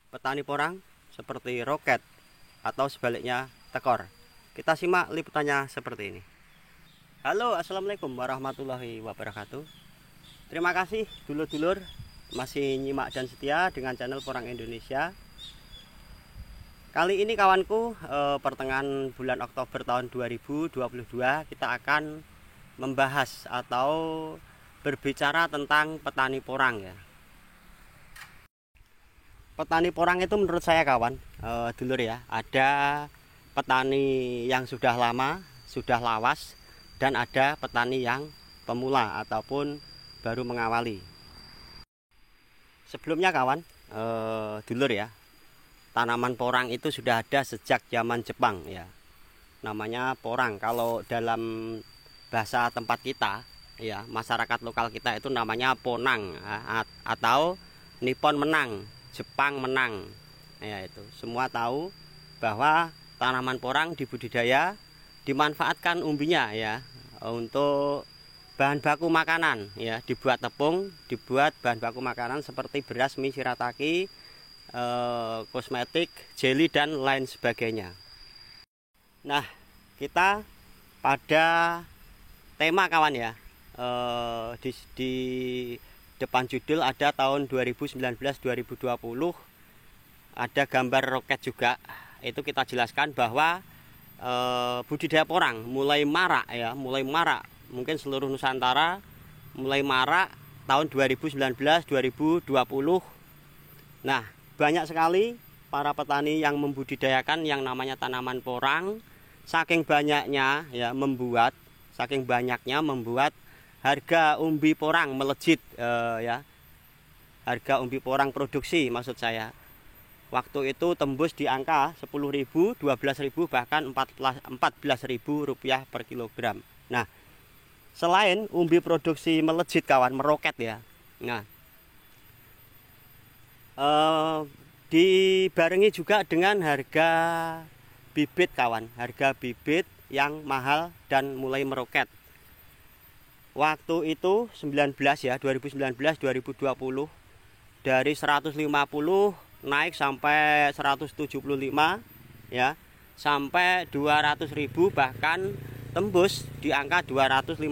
petani porang seperti roket atau sebaliknya tekor. Kita simak liputannya seperti ini. Halo, assalamualaikum warahmatullahi wabarakatuh. Terima kasih dulur-dulur masih nyimak dan setia dengan channel Porang Indonesia. Kali ini kawanku, pertengahan bulan Oktober tahun 2022 kita akan membahas atau berbicara tentang petani porang ya. Petani porang itu menurut saya kawan, dulur ya, ada petani yang sudah lama, sudah lawas, dan ada petani yang pemula ataupun baru mengawali. Sebelumnya kawan, dulur ya, tanaman porang itu sudah ada sejak zaman Jepang ya. Namanya porang. Kalau dalam bahasa tempat kita ya, masyarakat lokal kita itu namanya ponang atau Nippon menang, Jepang menang. Ya itu. Semua tahu bahwa tanaman porang dibudidaya, dimanfaatkan umbinya ya untuk bahan baku makanan ya, dibuat tepung, dibuat bahan baku makanan seperti beras, mie, shirataki, kosmetik, jelly dan lain sebagainya. Nah, kita pada tema kawan ya, di depan judul ada tahun 2019-2020, ada gambar roket juga. Itu kita jelaskan bahwa budidaya porang mulai marak ya, mungkin seluruh Nusantara mulai marak tahun 2019-2020. Nah, banyak sekali para petani yang membudidayakan yang namanya tanaman porang. Saking banyaknya membuat harga umbi porang melejit ya. Harga umbi porang produksi maksud saya. Waktu itu tembus di angka 10.000, 12.000 bahkan 14.000 rupiah per kilogram. Nah, selain umbi produksi melejit kawan, meroket ya. Nah, dibarengi juga dengan harga bibit kawan, harga bibit yang mahal dan mulai meroket. Waktu itu 2019-2020 dari 150 naik sampai 175 ya, sampai 200.000 bahkan tembus di angka 250.000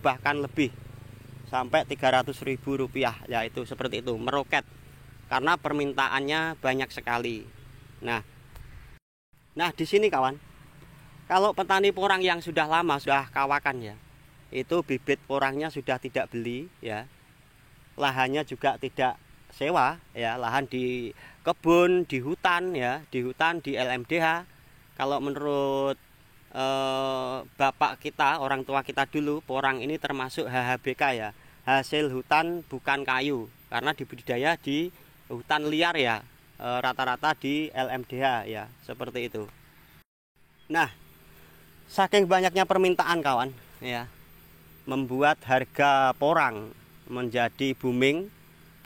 bahkan lebih sampai 300.000 rupiah ya. Itu seperti itu, meroket karena permintaannya banyak sekali. Nah di sini kawan, kalau petani porang yang sudah lama, sudah kawakan ya, itu bibit porangnya sudah tidak beli ya, lahannya juga tidak sewa ya, lahan di kebun, di hutan ya, di LMDH. Kalau menurut bapak kita, orang tua kita dulu, porang ini termasuk HHBK ya, hasil hutan bukan kayu, karena dibudidaya di hutan liar ya, rata-rata di LMDH ya, seperti itu. Nah, saking banyaknya permintaan kawan ya, membuat harga porang menjadi booming.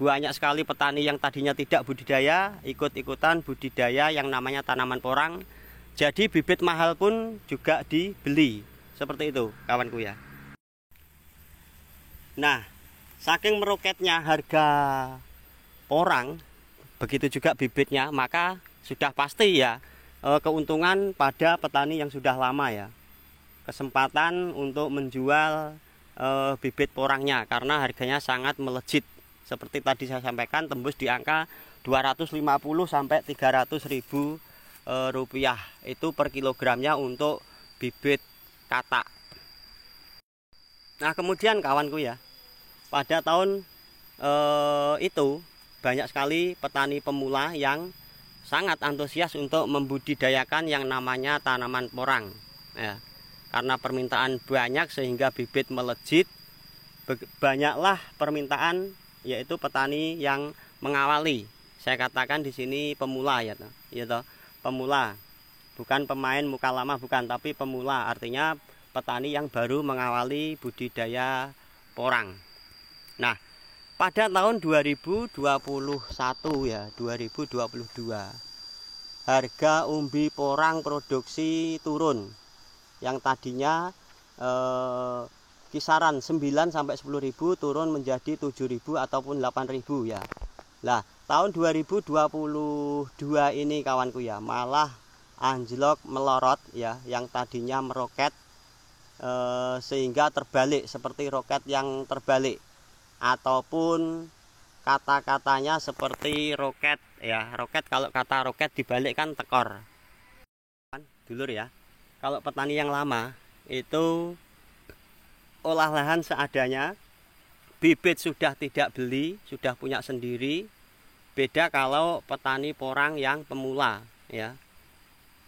Banyak sekali petani yang tadinya tidak budidaya ikut-ikutan budidaya yang namanya tanaman porang. Jadi bibit mahal pun juga dibeli. Seperti itu kawanku ya. Nah, saking meroketnya harga porang, begitu juga bibitnya, maka sudah pasti ya keuntungan pada petani yang sudah lama ya. Kesempatan untuk menjual bibit porangnya karena harganya sangat melejit. Seperti tadi saya sampaikan, tembus di angka 250 sampai 300.000 rupiah itu per kilogramnya untuk bibit katak. Nah, kemudian kawanku ya, pada tahun itu banyak sekali petani pemula yang sangat antusias untuk membudidayakan yang namanya tanaman porang ya. Karena permintaan banyak sehingga bibit melejit, banyaklah permintaan, yaitu petani yang mengawali. Saya katakan di sini pemula ya, pemula, bukan pemain muka lama, bukan, tapi pemula, artinya petani yang baru mengawali budidaya porang. Nah, pada tahun 2021 ya, 2022, harga umbi porang produksi turun. Yang tadinya kisaran 9 sampai 10.000 turun menjadi 7.000 ataupun 8.000 ya. Nah, tahun 2022 ini kawanku ya, malah anjlok melorot ya, yang tadinya meroket sehingga terbalik seperti roket yang terbalik, ataupun kata-katanya seperti roket ya. Roket, kalau kata roket dibalik kan tekor dulur ya. Kalau petani yang lama itu olah lahan seadanya, bibit sudah tidak beli, sudah punya sendiri. Beda kalau petani porang yang pemula ya.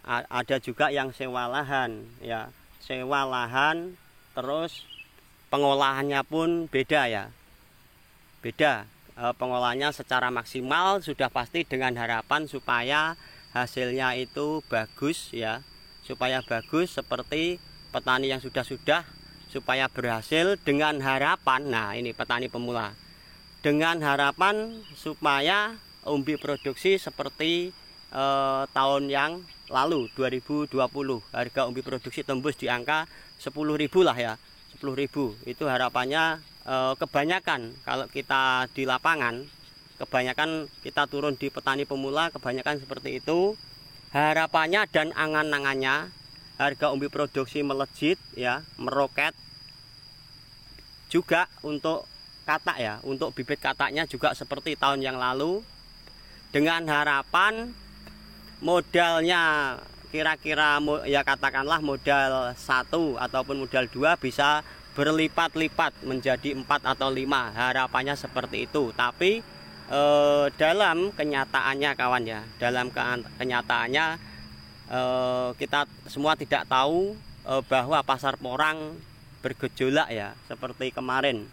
Ada juga yang sewa lahan ya, sewa lahan, terus pengolahannya pun beda ya, beda. Pengolahannya secara maksimal sudah pasti dengan harapan supaya hasilnya itu bagus ya, supaya bagus seperti petani yang sudah supaya berhasil dengan harapan. Nah ini petani pemula dengan harapan supaya umbi produksi seperti tahun yang lalu 2020, harga umbi produksi tembus di angka 10.000 lah ya, 10.000. Itu harapannya. Kebanyakan kalau kita di lapangan, kebanyakan kita turun di petani pemula, kebanyakan seperti itu harapannya dan angan-angannya harga umbi produksi melejit ya, meroket. Juga untuk katak ya, untuk bibit kataknya juga seperti tahun yang lalu, dengan harapan modalnya kira-kira ya katakanlah modal 1 ataupun modal 2 bisa berlipat-lipat menjadi 4 atau 5, harapannya seperti itu. Tapi dalam kenyataannya kawan ya, dalam kenyataannya kita semua tidak tahu bahwa pasar porang bergejolak ya, seperti kemarin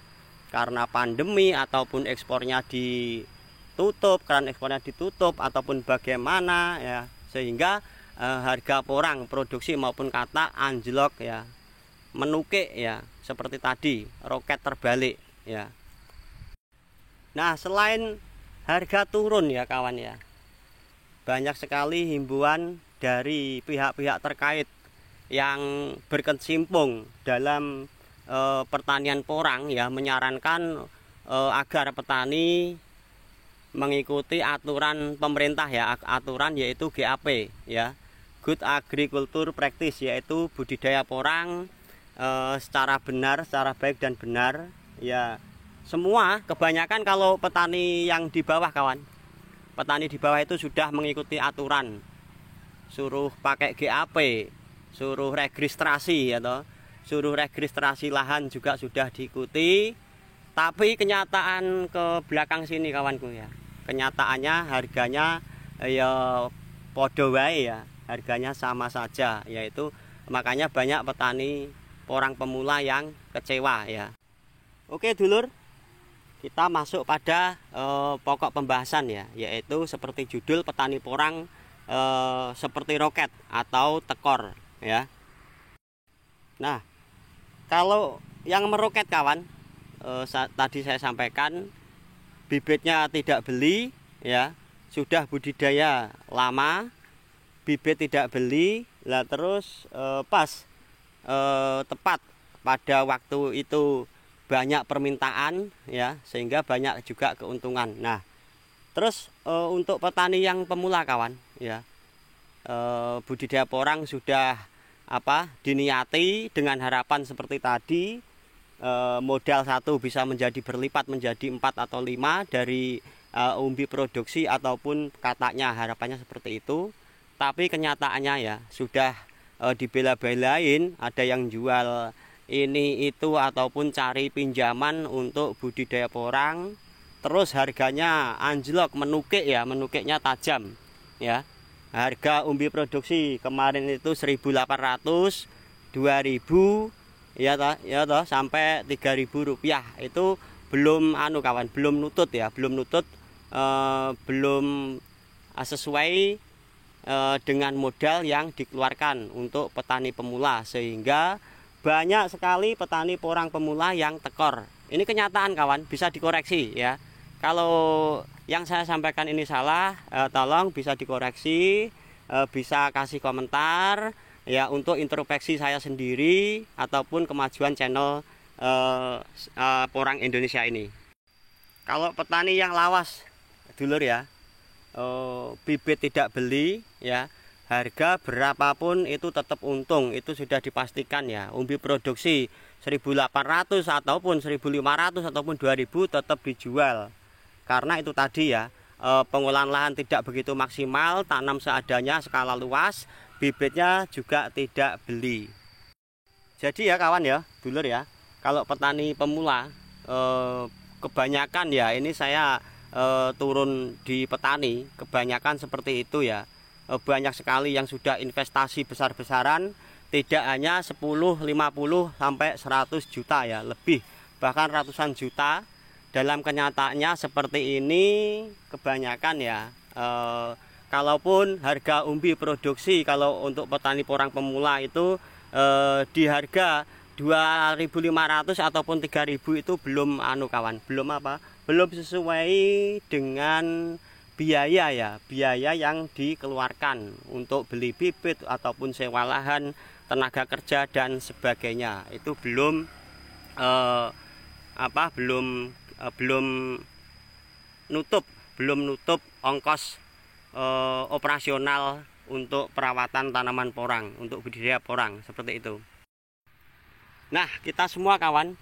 karena pandemi ataupun ekspornya ditutup, keran ekspornya ditutup ataupun bagaimana ya, sehingga harga porang produksi maupun katak anjlok ya, menukik ya, seperti tadi roket terbalik ya. Nah selain harga turun ya kawan ya, banyak sekali himbauan dari pihak-pihak terkait yang berkecimpung dalam pertanian porang ya, menyarankan agar petani mengikuti aturan pemerintah ya, aturan yaitu GAP ya, Good Agriculture Practice, yaitu budidaya porang secara benar, secara baik dan benar ya. Semua kebanyakan kalau petani yang di bawah kawan, petani di bawah itu sudah mengikuti aturan, suruh pakai GAP, suruh registrasi atau suruh registrasi lahan juga sudah diikuti. Tapi kenyataan ke belakang sini kawanku ya, kenyataannya harganya ya podo wae ya, harganya sama saja, yaitu makanya banyak petani porang pemula yang kecewa ya. Oke dulur, kita masuk pada pokok pembahasan ya, yaitu seperti judul, petani porang seperti roket atau tekor ya. Nah kalau yang meroket kawan, tadi saya sampaikan bibitnya tidak beli ya, sudah budidaya lama, bibit tidak beli lah, terus pas tepat pada waktu itu banyak permintaan ya, sehingga banyak juga keuntungan. Nah terus untuk petani yang pemula kawan ya, budidaya porang sudah diniati dengan harapan seperti tadi, modal 1 bisa menjadi berlipat menjadi 4 atau 5 dari umbi produksi ataupun kataknya, harapannya seperti itu. Tapi kenyataannya ya sudah dibela-belain, ada yang jual ini itu ataupun cari pinjaman untuk budidaya porang, terus harganya anjlok, menukik ya, menukiknya tajam ya. Harga umbi produksi kemarin itu 1.800, 2.000 ya toh sampai 3.000 rupiah. Itu belum kawan, belum nutut ya, belum nutut, belum sesuai dengan modal yang dikeluarkan untuk petani pemula, sehingga banyak sekali petani porang pemula yang tekor. Ini kenyataan kawan, bisa dikoreksi ya. Kalau yang saya sampaikan ini salah, tolong bisa dikoreksi, bisa kasih komentar ya, untuk introspeksi saya sendiri ataupun kemajuan channel Porang Indonesia ini. Kalau petani yang lawas dulur ya, bibit tidak beli ya, harga berapapun itu tetap untung, itu sudah dipastikan ya. Umbi produksi 1.800 ataupun 1.500 ataupun 2.000 tetap dijual. Karena itu tadi ya, pengolahan lahan tidak begitu maksimal, tanam seadanya, skala luas, bibitnya juga tidak beli. Jadi ya kawan ya, dulur ya, kalau petani pemula kebanyakan ya, ini saya turun di petani, kebanyakan seperti itu ya. Banyak sekali yang sudah investasi besar-besaran, tidak hanya 10, 50 sampai 100 juta ya, lebih bahkan ratusan juta. Dalam kenyataannya seperti ini kebanyakan ya. Kalaupun harga umbi produksi kalau untuk petani porang pemula itu di harga 2.500 ataupun 3.000 itu belum kawan, belum sesuai dengan biaya ya, biaya yang dikeluarkan untuk beli bibit ataupun sewa lahan, tenaga kerja dan sebagainya. Itu belum nutup ongkos operasional untuk perawatan tanaman porang, untuk budidaya porang seperti itu. Nah, kita semua kawan,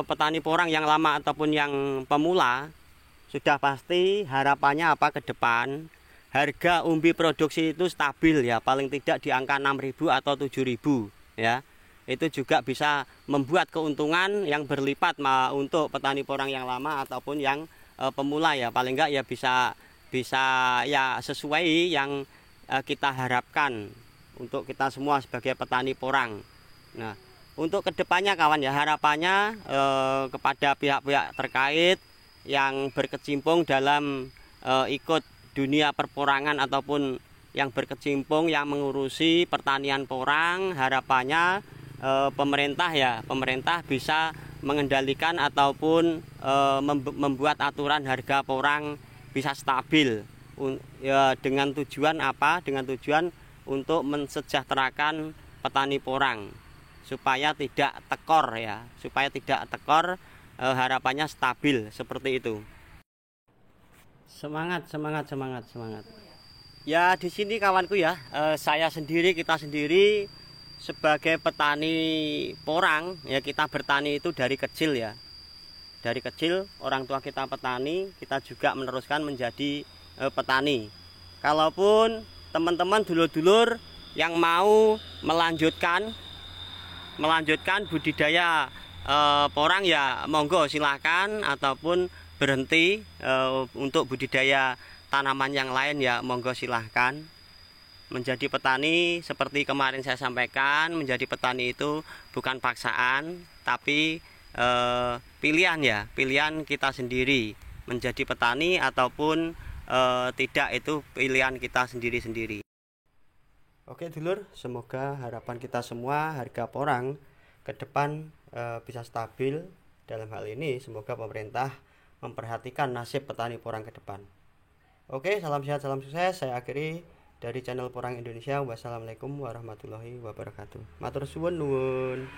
petani porang yang lama ataupun yang pemula, sudah pasti harapannya apa ke depan? Harga umbi produksi itu stabil ya, paling tidak di angka 6.000 atau 7.000 ya. Itu juga bisa membuat keuntungan yang berlipat untuk petani porang yang lama ataupun yang pemula ya. Paling enggak ya bisa ya sesuai yang kita harapkan untuk kita semua sebagai petani porang. Nah, untuk kedepannya kawan ya, harapannya kepada pihak-pihak terkait yang berkecimpung dalam ikut dunia perporangan ataupun yang berkecimpung yang mengurusi pertanian porang, harapannya pemerintah bisa mengendalikan ataupun membuat aturan harga porang bisa stabil ya, dengan tujuan apa? Dengan tujuan untuk mensejahterakan petani porang supaya tidak tekor ya, harapannya stabil seperti itu. Semangat. Ya di sini kawanku ya, kita sendiri sebagai petani porang ya, kita bertani itu dari kecil ya. Dari kecil orang tua kita petani, kita juga meneruskan menjadi petani. Kalaupun teman-teman dulur-dulur yang mau melanjutkan budidaya porang ya monggo silahkan, ataupun berhenti untuk budidaya tanaman yang lain ya monggo silahkan. Menjadi petani seperti kemarin saya sampaikan, menjadi petani itu bukan paksaan, tapi pilihan ya, pilihan kita sendiri. Menjadi petani ataupun tidak, itu pilihan kita sendiri-sendiri. Oke dulur, semoga harapan kita semua harga porang ke depan bisa stabil. Dalam hal ini semoga pemerintah memperhatikan nasib petani porang ke depan. Oke, salam sehat, salam sukses. Saya akhiri dari channel Porang Indonesia. Wassalamualaikum warahmatullahi wabarakatuh. Matur suwun nuwun.